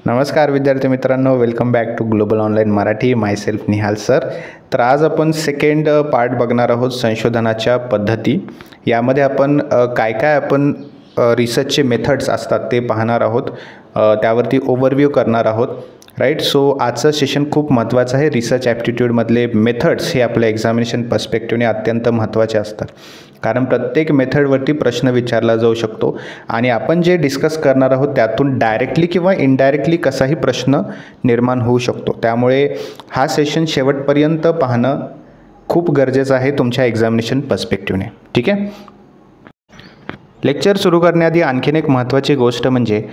नमस्कार विद्यार्थी मित्रांनो, welcome back to global online Marathi. Myself Nihal sir. तर आज आपण सेकंड पार्ट बघणार आहोत संशोधनाच्या पद्धती. यामध्ये आपण काय काय आपण रिसर्चचे मेथड्स असतात ते पाहणार आहोत, त्यावरती ओव्हरव्ह्यू करणार आहोत. राईट. सो आजचं सेशन खूप महत्त्वाचं आहे. रिसर्च ॲप्टिट्यूडमधले मेथड्स हे आपल्या एक्झामिनेशन पर्स्पेक्टिव्हने अत्यंत महत्त्वाचे असतात, कारण प्रत्येक मेथडवरती प्रश्न विचारला जाऊ शकतो आणि आपण जे डिस्कस करणार आहोत त्यातून डायरेक्टली किंवा इनडायरेक्टली कसाही प्रश्न निर्माण होऊ शकतो. त्यामुळे हा सेशन शेवटपर्यंत पाहणं खूप गरजेचं आहे तुमच्या एक्झामिनेशन पर्स्पेक्टिव्हने. ठीक आहे. लेक्चर सुरू करण्याआधी आणखीन एक महत्त्वाची गोष्ट म्हणजे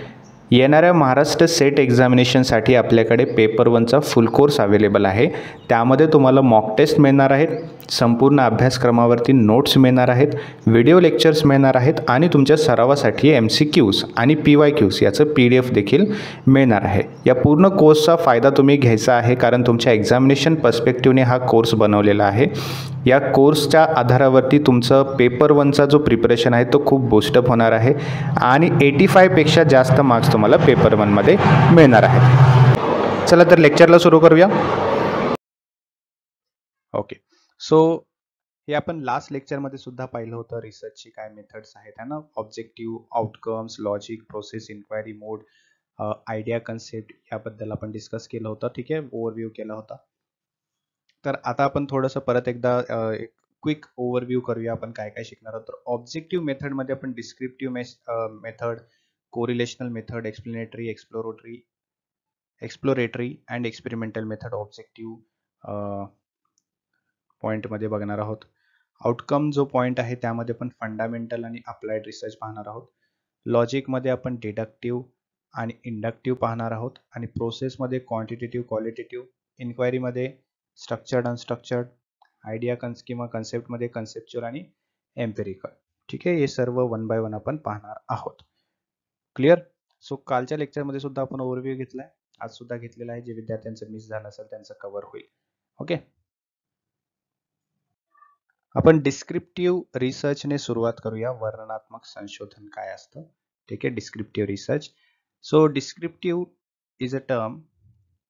येणाऱ्या महाराष्ट्र सेट एक्झामिनेशनसाठी आपल्याकडे पेपर 1चा फुल कोर्स अवेलेबल आहे. त्यामध्ये तुम्हाला मॉक टेस्ट मिळणार आहेत, संपूर्ण अभ्यासक्रमावरती नोट्स मिळणार आहेत, व्हिडिओ लेक्चर्स मिळणार आहेत आणि तुमच्या सरावासाठी MCQs आणि PYQs याचं PDF देखील मिळणार आहे. या पूर्ण कोर्सचा फायदा तुम्ही घ्यायचा आहे, कारण तुमच्या एक्झामिनेशन पर्स्पेक्टिव्हने हा कोर्स बनवलेला आहे. या कोर्सच्या आधारावरती तुमचं पेपर 1चा जो प्रिपरेशन आहे तो खूप बूस्टअप होणार आहे आणि 85पेक्षा जास्त मार्क्स तुम्हाला पेपर 1मध्ये मिळणार आहेत. चला तर लेक्चरला सुरू करूया. ओके. सो हे आपण लास्ट लेक्चरमध्ये सुद्धा पाहिलं होतं. रिसर्चची काय मेथड्स आहेत है ना, objective, outcomes, logic, process, inquiry mode, idea, concept याबद्दल आपण डिस्कस केलं होतं. ठीक आहे, ओव्हरव्ह्यू केला होता. तर आता आपण थोडंसं परत एकदा एक क्विक ओव्हरव्ह्यू करूया. आपण काय काय शिकणार आहोत. तर ऑब्जेक्टिव्ह मेथडमध्ये आपण descriptive method, correlational method, explanatory, exploratory and experimental method objective पॉईंटमध्ये बघणार आहोत. आउटकम जो पॉईंट आहे त्यामध्ये पण फंडामेंटल आणि अप्लाइड रिसर्च पाहणार आहोत. लॉजिकमध्ये आपण डिडक्टिव्ह आणि इंडक्टिव्ह पाहणार आहोत आणि प्रोसेसमध्ये क्वांटिटेटिव्ह, क्वालिटेटिव्ह, इन्क्वायरीमध्ये स्ट्रक्चर्ड, अनस्ट्रक्चर्ड, आयडिया किंवा कन्सेप्टमध्ये कन्सेप्च्युअल आणि एम्पिरिकल. ठीक आहे, हे सर्व 1 बाय 1 आपण पाहणार आहोत. क्लिअर. सो कालच्या लेक्चरमध्ये सुद्धा आपण ओव्हरव्ह्यू घेतलाय, आज सुद्धा घेतलेला आहे. जे विद्यार्थ्यांचं मिस झालं असेल त्यांचं कव्हर होईल. ओके. आपण डिस्क्रिप्टिव्ह रिसर्चने सुरुवात करूया. वर्णनात्मक संशोधन काय असतं. ठीक आहे, descriptive research. So descriptive is a term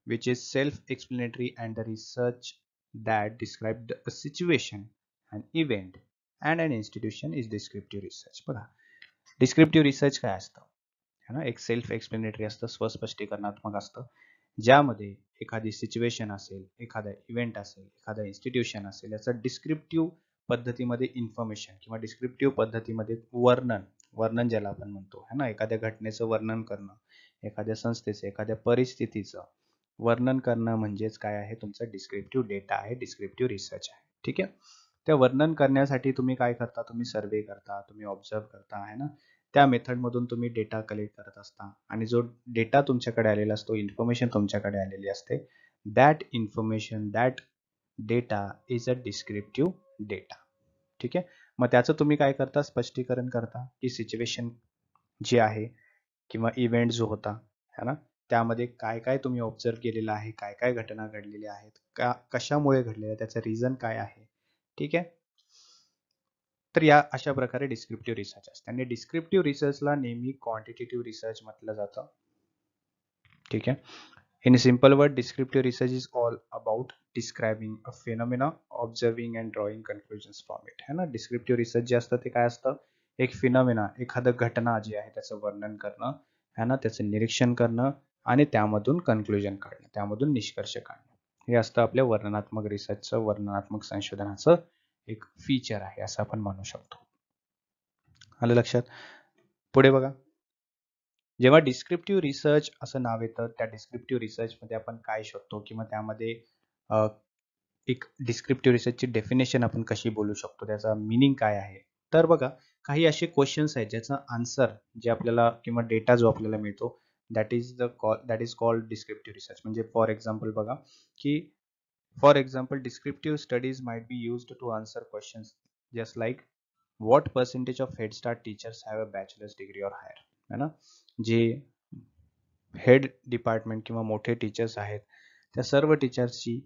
which is self-explanatory and the research that describes a situation, an event and an institution is descriptive research. बघा, डिस्क्रिप्टिव्ह रिसर्च काय असतं है ना, एक सेल्फ एक्सप्लेनेटरी असतं, स्वस्पष्टीकरणात्मक असतं, ज्यामध्ये एखादी सिच्युएशन असेल, एखादा इव्हेंट असेल, एखादा इन्स्टिट्यूशन असेल, याचं डिस्क्रिप्टिव्ह पद्धतीमध्ये इन्फॉर्मेशन किंवा डिस्क्रिप्टिव्ह पद्धतीमध्ये वर्णन ज्याला आपण म्हणतो है ना, एखाद्या घटनेचं वर्णन करणं, एखाद्या संस्थेचं, एखाद्या परिस्थितीचं वर्णन करणं म्हणजेच काय आहे, तुमचा डिस्क्रिप्टिव्ह डेटा आहे, डिस्क्रिप्टिव्ह रिसर्च आहे. ठीक आहे. त्या वर्णन करण्यासाठी तुम्ही काय करता, तुम्ही सर्वे करता, तुम्ही ऑब्झर्व करता है ना, त्या मेथडमधून तुम्ही डेटा कलेक्ट करत असता आणि जो डेटा तुमच्याकडे आलेला असतो, इन्फॉर्मेशन तुमच्याकडे आलेली असते, that information, that data is a descriptive data. ठीक आहे. मग त्याचं तुम्ही काय करता, स्पष्टीकरण करता की सिच्युएशन जी आहे किंवा इव्हेंट जो होता है ना, त्यामध्ये काय काय तुम्ही ऑब्झर्व केलेलं आहे, काय काय घटना घडलेल्या आहेत, कशामुळे घडलेल्या, त्याचं रिझन काय आहे. ठीक आहे. तर या अशा प्रकारे डिस्क्रिप्टिव्ह रिसर्च असते आणि डिस्क्रिप्टिव्ह रिसर्चला नेहमी क्वांटिटेटिव्ह रिसर्च म्हटलं जातं. ठीक आहे. In simple word, descriptive research is all about describing a phenomena, observing and drawing conclusions from it है ना. डिस्क्रिप्टिव्ह रिसर्च जे असतं ते काय असतं, एक फिनॉमेना, एखादं घटना जी आहे त्याचं वर्णन करणं है ना, त्याचं निरीक्षण करणं आणि त्यामधून कन्क्लुजन काढणं, त्यामधून निष्कर्ष काढणं, हे असतं आपल्या वर्णनात्मक रिसर्चचं, वर्णनात्मक संशोधनाचं एक फीचर आहे असं आपण म्हणू शकतो. आलं लक्षात. पुढे बघा, जेव्हा डिस्क्रिप्टिव्ह रिसर्च असं नाव येतं, त्या डिस्क्रिप्टिव्ह रिसर्चमध्ये आपण काय शोधतो किंवा त्यामध्ये एक डिस्क्रिप्टिव्ह रिसर्चची डेफिनेशन आपण कशी बोलू शकतो, त्याचा मिनिंग काय आहे. तर बघा, काही असे क्वेश्चन्स आहेत ज्याचा आन्सर जे आपल्याला किंवा डेटा जो आपल्याला मिळतो that is called descriptive research. म्हणजे फॉर एक्झाम्पल बघा की descriptive studies might be used to answer questions just like what percentage of head start teachers have a bachelor's degree or higher है ना. जे हेड डिपार्टमेंट किंवा मोठे teachers आहेत त्या सर्व टीचर्सची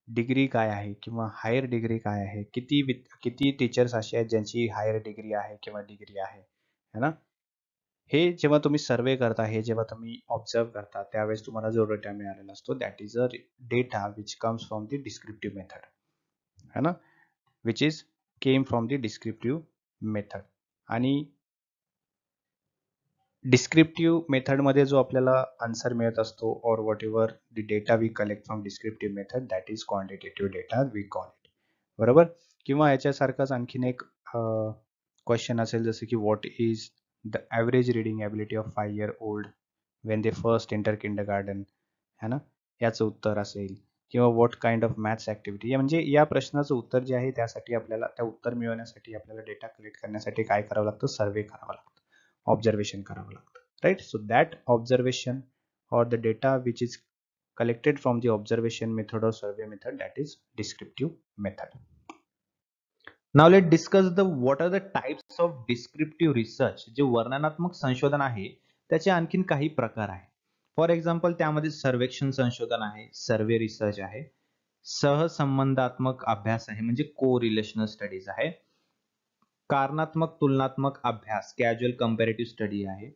डिग्री काय आहे किंवा हायर डिग्री काय आहे, किती टीचर्स असे आहेत ज्यांची हायर डिग्री आहे किंवा डिग्री आहे है ना. हे जेव्हा तुम्ही सर्वे करता, हे जेव्हा तुम्ही ऑब्झर्व करता, त्यावेळेस तुम्हाला जो डेटा मिळालेला असतो that is a data which comes from the descriptive method, है ना, which is came from the descriptive method. आणि डिस्क्रिप्टिव्ह मेथडमध्ये जो आपल्याला आन्सर मिळत असतो or whatever the data we collect from descriptive method that is quantitative data we call it, बरोबर. किंवा याच्यासारखाच आणखीन एक क्वेश्चन असेल जसं की what is the average reading ability of 5 year old when they first enter kindergarten, है ना, याचं उत्तर असेल. किंवा what kind of maths activity, म्हणजे या प्रश्नाचं उत्तर जे आहे त्यासाठी आपल्याला त्या उत्तर मिळवण्यासाठी आपल्याला डेटा कलेक्ट करण्यासाठी काय करावं लागतं, सर्वे करावं लागतं, ऑब्झर्वेशन करावं लागतं, right. So that observation or the data which is collected from the observation method or survey method, that is descriptive method. Now let's discuss the what are the types of descriptive research. जे वर्णनात्मक संशोधन आहे त्याचे आणखीन काही प्रकार आहे. For example त्यामध्ये सर्वेक्षण संशोधन आहे, सर्वे रिसर्च आहे, सहसंबंधात्मक अभ्यास आहे म्हणजे को रिलेशनल स्टडीज आहे, कारणात्मक तुलनात्मक अभ्यास कॅज्युअल कंपॅरेटिव्ह स्टडी आहे.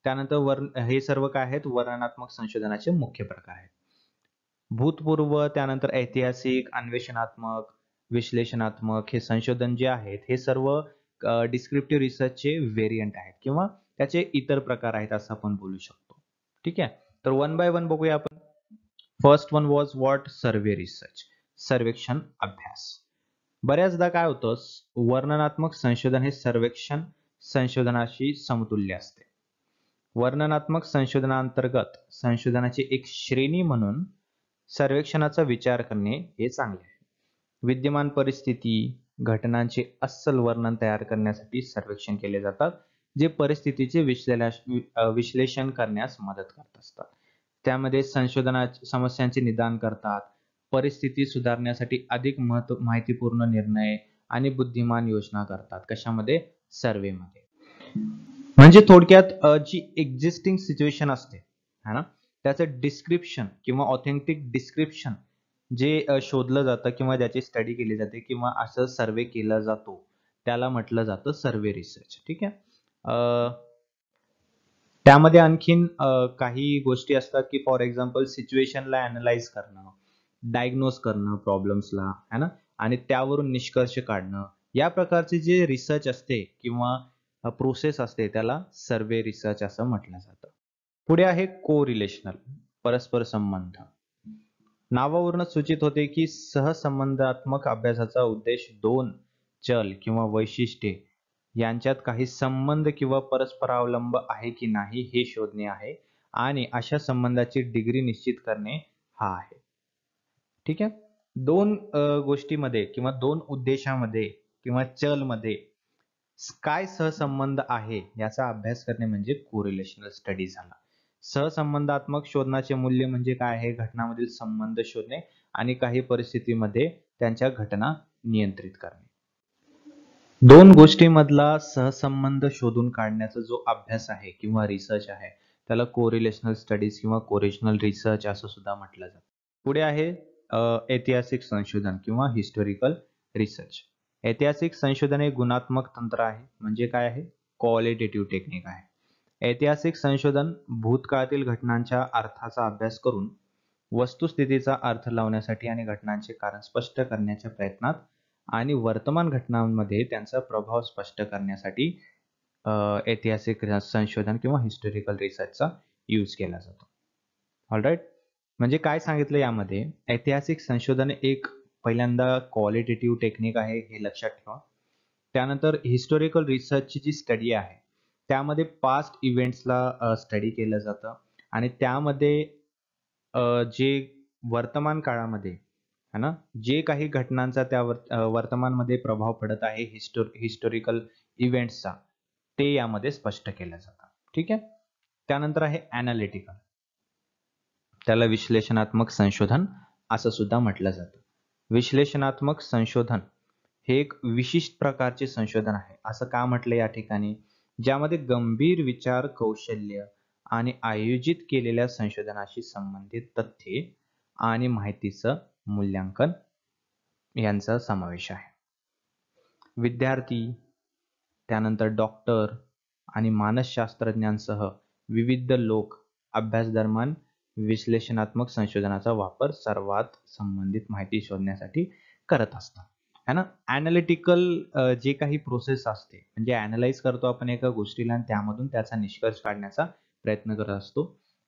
त्यानंतर हे सर्व काय आहेत, वर्णनात्मक संशोधनाचे मुख्य प्रकार आहेत. भूतपूर्व, त्यानंतर ऐतिहासिक, अन्वेषणात्मक, विश्लेषणात्मक हे संशोधन जे आहेत हे सर्व डिस्क्रिप्टिव्ह रिसर्चचे व्हेरियंट आहेत किंवा त्याचे इतर प्रकार आहेत असं आपण बोलू शकतो. ठीक आहे, तर वन बाय वन बघूया आपण. First one was what, survey research, सर्वेक्षण अभ्यास. बऱ्याचदा काय होतं, वर्णनात्मक संशोधन हे सर्वेक्षण संशोधनाशी समतुल्य असते. वर्णनात्मक संशोधनांतर्गत संशोधनाची एक श्रेणी म्हणून सर्वेक्षणाचा विचार करणे हे चांगले आहे. विद्यमान परिस्थिती, घटनांचे अस्सल वर्णन तयार करण्यासाठी सर्वेक्षण केले जातात, जे परिस्थितीचे विश्लेषण करण्यास मदत करत असतात. त्यामध्ये संशोधनाच्या समस्यांचे निदान करतात, परिस्थिती सुधारण्यासाठी अधिक माहितीपूर्ण निर्णय आणि बुद्धिमान योजना करतात. कशामध्ये, सर्वेमध्ये. म्हणजे थोडक्यात जी एक्झिस्टिंग सिच्युएशन असते है ना, त्याचं डिस्क्रिप्शन किंवा ऑथेंटिक डिस्क्रिप्शन जे शोधलं जातं किंवा ज्याची स्टडी केली जाते किंवा असं सर्वे केला जातो त्याला म्हटलं जातं सर्वे रिसर्च. ठीक आहे. त्यामध्ये आणखीन काही गोष्टी असतात की फॉर एक्झाम्पल सिच्युएशनला अॅनलाइज करणं, डायग्नोज करणं प्रॉब्लेम्सला, है ना, आणि त्यावरून निष्कर्ष काढणं, या प्रकारचे जे रिसर्च असते किंवा प्रोसेस असते त्याला सर्वे रिसर्च असं म्हटलं जातं. पुढे आहे को रिलेशनल, परस्पर संबंध. नावावरूनच सूचित होते की सहसंबंधात्मक अभ्यासाचा उद्देश दोन चल किंवा वैशिष्ट्ये यांच्यात काही संबंध किंवा परस्परावलंब आहे की नाही हे शोधणे आहे आणि अशा संबंधाची डिग्री निश्चित करणे हा आहे. ठीक आहे, दोन गोष्टीमध्ये किंवा दोन उद्देशामध्ये किंवा चलमध्ये काय सहसंबंध आहे याचा अभ्यास करणे म्हणजे कोरिलेशनल स्टडी झाला. सहसंबंधात्मक शोधनाचे मूल्य म्हणजे काय आहे, घटनांमधील संबंध शोधणे आणि काही परिस्थितीमध्ये त्यांच्या घटना नियंत्रित करणे. दोन गोष्टींमधला सहसंबंध शोधून काढण्याचा जो अभ्यास आहे किंवा रिसर्च आहे त्याला कोरिलेशनल स्टडीज किंवा कोरिलेशनल रिसर्च असं सुद्धा म्हटलं जातं. पुढे आहे ऐतिहासिक संशोधन किंवा हिस्टोरिकल रिसर्च. ऐतिहासिक संशोधन हे गुणात्मक तंत्र आहे, म्हणजे काय आहे, क्वालिटेटिव्ह टेक्निक आहे. ऐतिहासिक संशोधन भूतकाळातील घटनांच्या अर्थाचा अभ्यास करून वस्तुस्थितीचा अर्थ लावण्यासाठी आणि घटनांचे कारण स्पष्ट करण्याच्या प्रयत्नात आणि वर्तमान घटनांमध्ये त्यांचा प्रभाव स्पष्ट करण्यासाठी ऐतिहासिक संशोधन किंवा हिस्टोरिकल रिसर्चचा यूज केला जातो. ऑलराईट, म्हणजे काय सांगितलं यामध्ये, ऐतिहासिक संशोधन एक पहिल्यांदा क्वालिटेटिव्ह टेक्निक आहे हे लक्षात ठेवा. त्यानंतर हिस्टोरिकल रिसर्चची जी स्टडी आहे त्यामध्ये पास्ट इव्हेंट्सला स्टडी केलं जातं आणि त्यामध्ये जे वर्तमान काळामध्ये है ना जे काही घटनांचा त्या वर्तमानमध्ये प्रभाव पडत आहे हिस्टोरिकल इव्हेंट्सचा ते यामध्ये स्पष्ट केलं जातं. ठीक आहे, त्यानंतर आहे ॲनालिटिकल, त्याला विश्लेषणात्मक संशोधन असं सुद्धा म्हटलं जातं. विश्लेषणात्मक संशोधन हे एक विशिष्ट प्रकारचे संशोधन आहे असं का म्हटलं या ठिकाणी, ज्यामध्ये गंभीर विचार कौशल्य आणि आयोजित केलेल्या संशोधनाशी संबंधित तथ्ये आणि माहितीचं मूल्यांकन यांचा समावेश आहे. विद्यार्थी, त्यानंतर डॉक्टर आणि मानसशास्त्रज्ञांसह विविध लोक अभ्यास दरम्यान विश्लेषणात्मक संशोधनाचा वापर सर्वात संबंधित माहिती शोधण्यासाठी करत असतात, है ना. ॲनालिटिकल जे काही प्रोसेस असते, म्हणजे ॲनालाइज करतो आपण एका गोष्टीला आणि त्यामधून त्याचा निष्कर्ष काढण्याचा प्रयत्न करत असतो,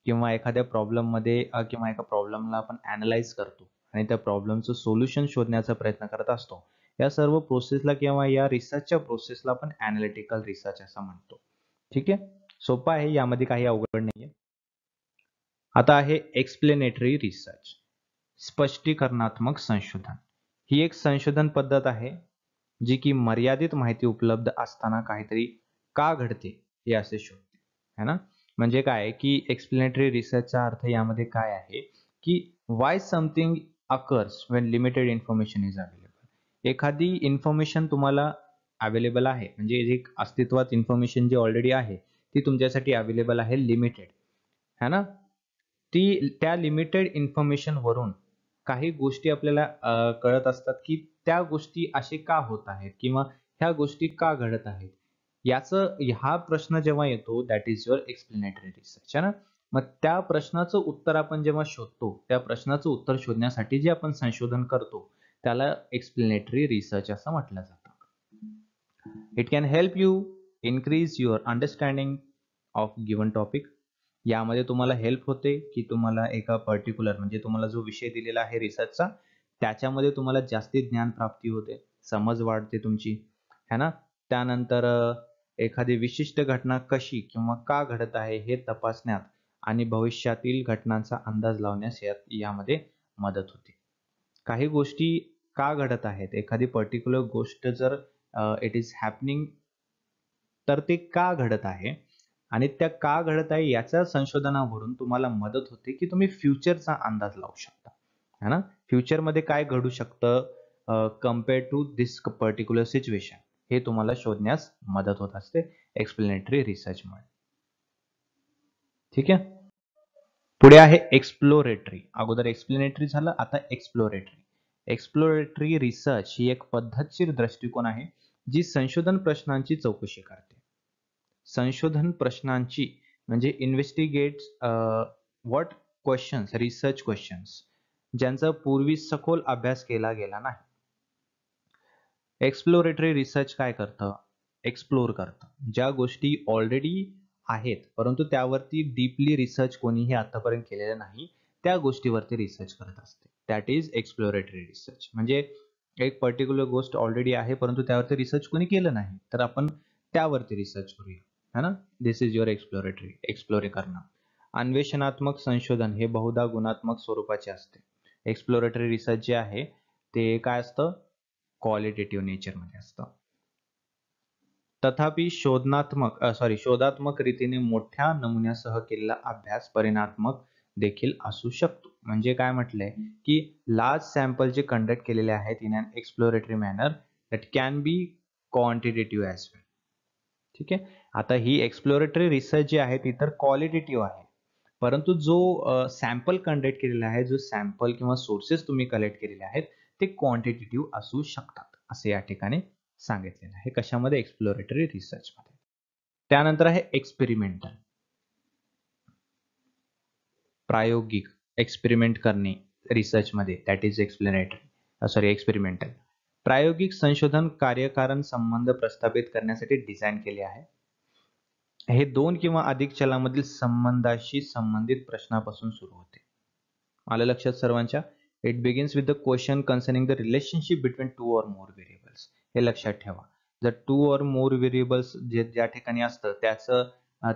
किंवा एखाद्या प्रॉब्लेममध्ये किंवा एका प्रॉब्लेमला आपण ॲनालाइज करतो आणि त्या प्रॉब्लेमचं सोल्युशन शोधण्याचा प्रयत्न करत असतो. या सर्व प्रोसेसला किंवा या रिसर्चच्या प्रोसेसला आपण ॲनालिटिकल रिसर्च असं म्हणतो. ठीक आहे, सोपं आहे, यामध्ये काही अवघड नाहीये. आता आहे एक्सप्लेनेटरी रिसर्च, स्पष्टीकरणात्मक संशोधन. ही एक संशोधन पद्धत आहे जी की मर्यादित माहिती उपलब्ध असताना काहीतरी का घडते हे असे शोधते, है ना. म्हणजे काय की एक्सप्लेनेटरी रिसर्चचा अर्थ यामध्ये काय आहे की Y something occurs when limited information is available. एखादी इन्फॉर्मेशन तुम्हाला अवेलेबल आहे, म्हणजे एक अस्तित्वात इन्फॉर्मेशन जी ऑलरेडी आहे ती तुमच्यासाठी अवेलेबल आहे, लिमिटेड, है ना. ती त्या लिमिटेड इन्फॉर्मेशन वरून काही गोष्टी आपल्याला कळत असतात की त्या गोष्टी असे का होत आहेत किंवा ह्या गोष्टी का घडत आहेत. हा प्रश्न जेव्हा येतो, that is your explanatory research, है ना. मग त्या प्रश्नाचं उत्तर आपण जेव्हा शोधतो, त्या प्रश्नाचं उत्तर शोधण्यासाठी जे आपण संशोधन करतो त्याला एक्सप्लेनेटरी रिसर्च असं म्हटलं जातं. It can help you increase your understanding of given topic. यामध्ये तुम्हाला हेल्प होते की तुम्हाला एका पर्टिक्युलर, म्हणजे तुम्हाला जो विषय दिलेला आहे रिसर्चचा, त्याच्यामध्ये तुम्हाला जास्ती ज्ञान प्राप्ती होते, समज वाढते तुमची, है ना. त्यानंतर एखादी विशिष्ट घटना कशी किंवा का घडत आहे हे तपासण्यात आणि भविष्यातील घटनांचा अंदाज लावण्यास यामध्ये मदत होते. काही गोष्टी का घडत आहेत, एखादी पर्टिक्युलर गोष्ट जर इट इज हॅपनिंग, तर ते का घडत आहे आणि त्या का घडत आहे याच्या संशोधनावरून तुम्हाला मदत होते की तुम्ही फ्युचरचा अंदाज लावू शकता, है ना. फ्युचरमध्ये काय घडू शकतं compare to this particular situation, हे तुम्हाला शोधण्यास मदत होत असते एक्सप्लेनेटरी रिसर्चमुळे. ठीक आहे, पुढे आहे एक्सप्लोरेटरी. अगोदर एक्सप्लेनेटरी झालं, आता एक्सप्लोरेटरी. एक्सप्लोरेटरी रिसर्च ही एक पद्धतशीर दृष्टिकोन आहे जी संशोधन प्रश्नांची चौकशी करते. संशोधन प्रश्नांची म्हणजे इन्व्हेस्टिगेट्स व्हॉट क्वेश्चन्स, रिसर्च क्वेश्चन्स ज्यांचा पूर्वी सखोल अभ्यास केला गेला नाही. एक्सप्लोरेटरी रिसर्च काय करतं, एक्सप्लोर करतं ज्या गोष्टी ऑलरेडी आहेत परंतु त्यावरती डीपली रिसर्च कोणीही आतापर्यंत केलेलं नाही, त्या गोष्टीवरती रिसर्च करत असते. That is exploratory research. म्हणजे एक पर्टिक्युलर गोष्ट ऑलरेडी आहे परंतु त्यावरती रिसर्च कोणी केलं नाही, तर आपण त्यावरती रिसर्च करूया, है ना. दिस इज युअर एक्सप्लोरेटरी, एक्सप्लोर करणं. अन्वेषणात्मक संशोधन हे बहुधा गुणात्मक स्वरूपाचे असते. एक्सप्लोरेटरी रिसर्च जे आहे ते काय असतं, क्वालिटेटिव्ह नेचरमध्ये असतं. तथापि शोधात्मक रीतीने मोठ्या नमुन्यासह केलेला अभ्यास परिणामात्मक देखील असू शकतो. म्हणजे काय म्हटलंय की लार्ज सॅम्पल जे कंडक्ट केलेले आहेत in an exploratory manner that can be quantitative as well. ठीक आहे, आता ही एक्सप्लोरेटरी रिसर्च जी आहे ती तर क्वालिटेटिव्ह आहे, परंतु जो सॅम्पल कंडक्ट केलेला आहे, जो सॅम्पल किंवा सोर्सेस तुम्ही कलेक्ट केलेले आहेत ते क्वांटिटेटिव्ह असू शकतात असे या ठिकाणी सांगितलेलं आहे. कशामध्ये, एक्सप्लोरेटरी रिसर्च मध्ये. त्यानंतर आहे एक्सपेरिमेंटल, प्रायोगिक एक्सपेरिमेंट करणे रिसर्च मध्ये, दॅट इज एक्सपेरिमेंटल. प्रायोगिक संशोधन कार्यकारण संबंध प्रस्थापित करण्यासाठी डिझाईन केले आहे. हे दोन किंवा अधिक चलामधील संबंधाशी संबंधित प्रश्नापासून सुरू होते. आलं लक्षात सर्वांच्या. It begins with the question concerning the relationship between two or more variables. हे लक्षात ठेवा, जर टू ऑर मोर व्हेरिएबल्स जे ज्या ठिकाणी असतं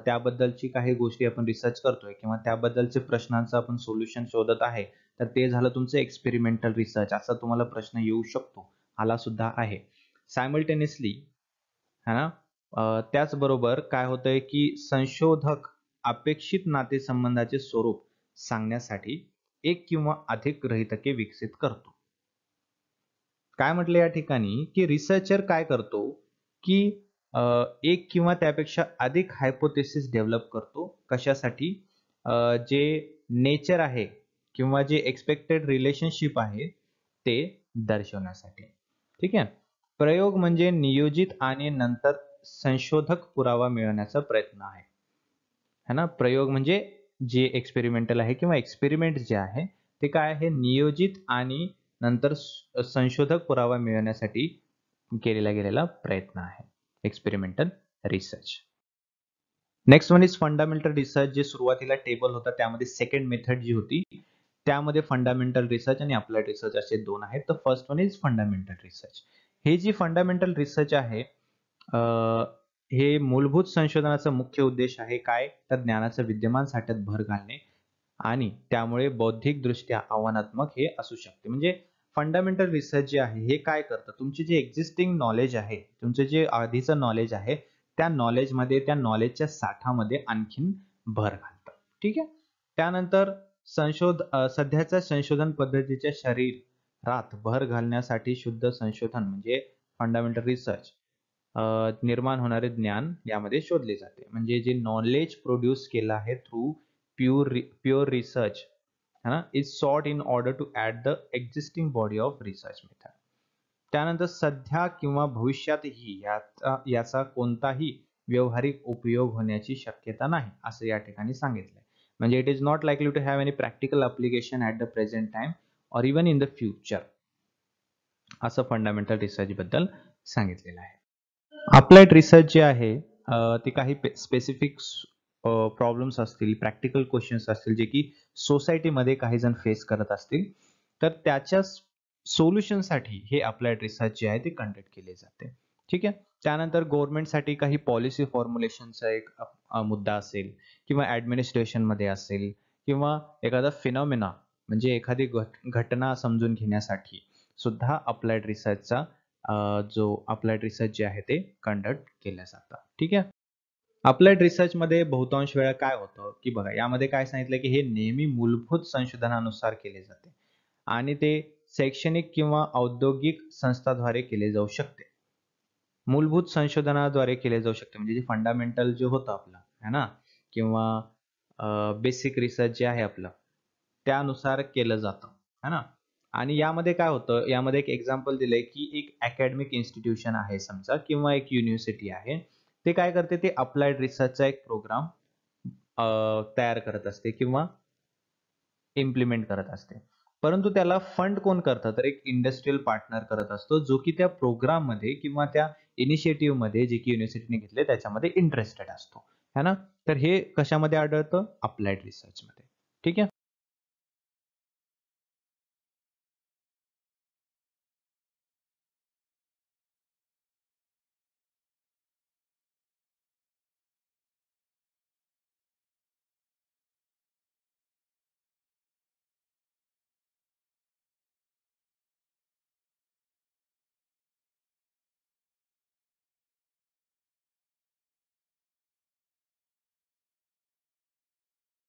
त्याबद्दलची काही गोष्टी आपण रिसर्च करतोय किंवा त्याबद्दलचे प्रश्नांचं आपण सोल्युशन शोधत आहे, तर ते झालं तुमचं एक्सपेरिमेंटल रिसर्च. असा तुम्हाला प्रश्न येऊ शकतो, आला सुद्धा आहे. सायमल्टेनियसली, है ना. त्याचबरोबर काय होतंय की संशोधक अपेक्षित नातेसंबंधाचे स्वरूप सांगण्यासाठी एक किंवा अधिक गृहीतके विकसित करतो. काय म्हटलं या ठिकाणी की रिसर्चर काय करतो की एक किंवा त्यापेक्षा अधिक हायपोथेसिस डेव्हलप करतो. कशासाठी, जे नेचर आहे किंवा जे एक्सपेक्टेड रिलेशनशिप आहे ते दर्शवण्यासाठी. ठीक आहे. प्रयोग म्हणजे नियोजित आणि नंतर संशोधक पुरावा मिळवण्याचा प्रयत्न आहे. है ना, प्रयोग म्हणजे जे एक्सपेरिमेंटल आहे किंवा एक्सपेरिमेंट जे आहे ते काय आहे, नियोजित आणि नंतर संशोधक पुरावा मिळवण्यासाठी केलेला गेलेला प्रयत्न आहे, experimental research. Next one is fundamental research. जे सुरुवातीला टेबल होता त्यामध्ये सेकंड मेथड जी होती त्यामध्ये फंडामेंटल रिसर्च आणि अप्लाइड रिसर्च असे दोन आहेत. तर first one is fundamental research. हे जी फंडामेंटल रिसर्च आहे हे मूलभूत संशोधनाचा मुख्य उद्देश आहे काय, तर ज्ञानाचं विद्यमान साठ्यात भर घालणे आणि त्यामुळे बौद्धिक दृष्ट्या आव्हानात्मक हे असू शकते. म्हणजे फंडामेंटल रिसर्च जे आहे हे काय करतं, तुमचे जे एक्झिस्टिंग नॉलेज आहे, तुमचे जे आधीचं नॉलेज आहे त्या नॉलेजमध्ये, त्या नॉलेजच्या साठामध्ये आणखीन भर घालतं. ठीक आहे. त्यानंतर सध्याच्या संशोधन पद्धतीच्या शरीरात भर घालण्यासाठी शुद्ध संशोधन म्हणजे फंडामेंटल रिसर्च निर्माण होणारे ज्ञान यामध्ये शोधले जाते. म्हणजे जे नॉलेज प्रोड्यूस केलं आहे through pure research is sought in order to add the existing body of research method. त्यानंतर सध्या किंवा भविष्यातही याचा कोणताही व्यावहारिक उपयोग होण्याची शक्यता नाही असं या ठिकाणी सांगितलंय. म्हणजे it is not likely to have any practical application at the present time or even in the future असं फंडामेंटल रिसर्च बद्दल सांगितलेलं आहे. अप्लाइड रिसर्च जे आहे ते काही स्पेसिफिक प्रॉब्लेम्स असतील, प्रॅक्टिकल क्वेश्चन्स असतील जे की सोसायटीमध्ये काही जण फेस करत असतील तर त्याच्या सोल्युशनसाठी हे अप्लाइड रिसर्च जे आहे ते कंडक्ट केले जाते. ठीक आहे. त्यानंतर गव्हर्नमेंटसाठी काही पॉलिसी फॉर्म्युलेशनचा एक मुद्दा असेल किंवा ऍडमिनिस्ट्रेशन मध्ये असेल किंवा एखादा फिनॉमिना म्हणजे एखादी घटना समजून घेण्यासाठी सुद्धा अप्लाइड रिसर्चचा जो अप्लाइड रिसर्च जे आहे ते कंडक्ट केलं जातं. ठीक आहे. अप्लाइड रिसर्च मध्ये बहुतांश वेळा काय होतं की बघा यामध्ये काय सांगितलं की हे नेहमी मूलभूत संशोधनानुसार केले जाते आणि ते शैक्षणिक किंवा औद्योगिक संस्थाद्वारे केले जाऊ शकते. मूलभूत संशोधनाद्वारे केले जाऊ शकते म्हणजे जे फंडामेंटल जे होतं आपलं है ना किंवा बेसिक रिसर्च जे आहे आपलं त्यानुसार केलं जातं है ना. आणि यामध्ये काय होतं, यामध्ये एक एक्झाम्पल दिलंय की एक अकॅडमिक इन्स्टिट्यूशन आहे समजा किंवा एक युनिव्हर्सिटी आहे, ते काय करते, ते अप्लाइड रिसर्चचा एक प्रोग्राम तयार करत असते किंवा इम्प्लिमेंट करत असते. परंतु त्याला फंड कोण करतं, तर एक इंडस्ट्रियल पार्टनर करत असतो जो की त्या प्रोग्राम मध्ये किंवा त्या इनिशिएटिव्ह मध्ये जे की युनिव्हर्सिटीने घेतले त्याच्यामध्ये इंटरेस्टेड असतो है ना. तर हे कशामध्ये आढळतं, अप्लाइड रिसर्च मध्ये. ठीक आहे.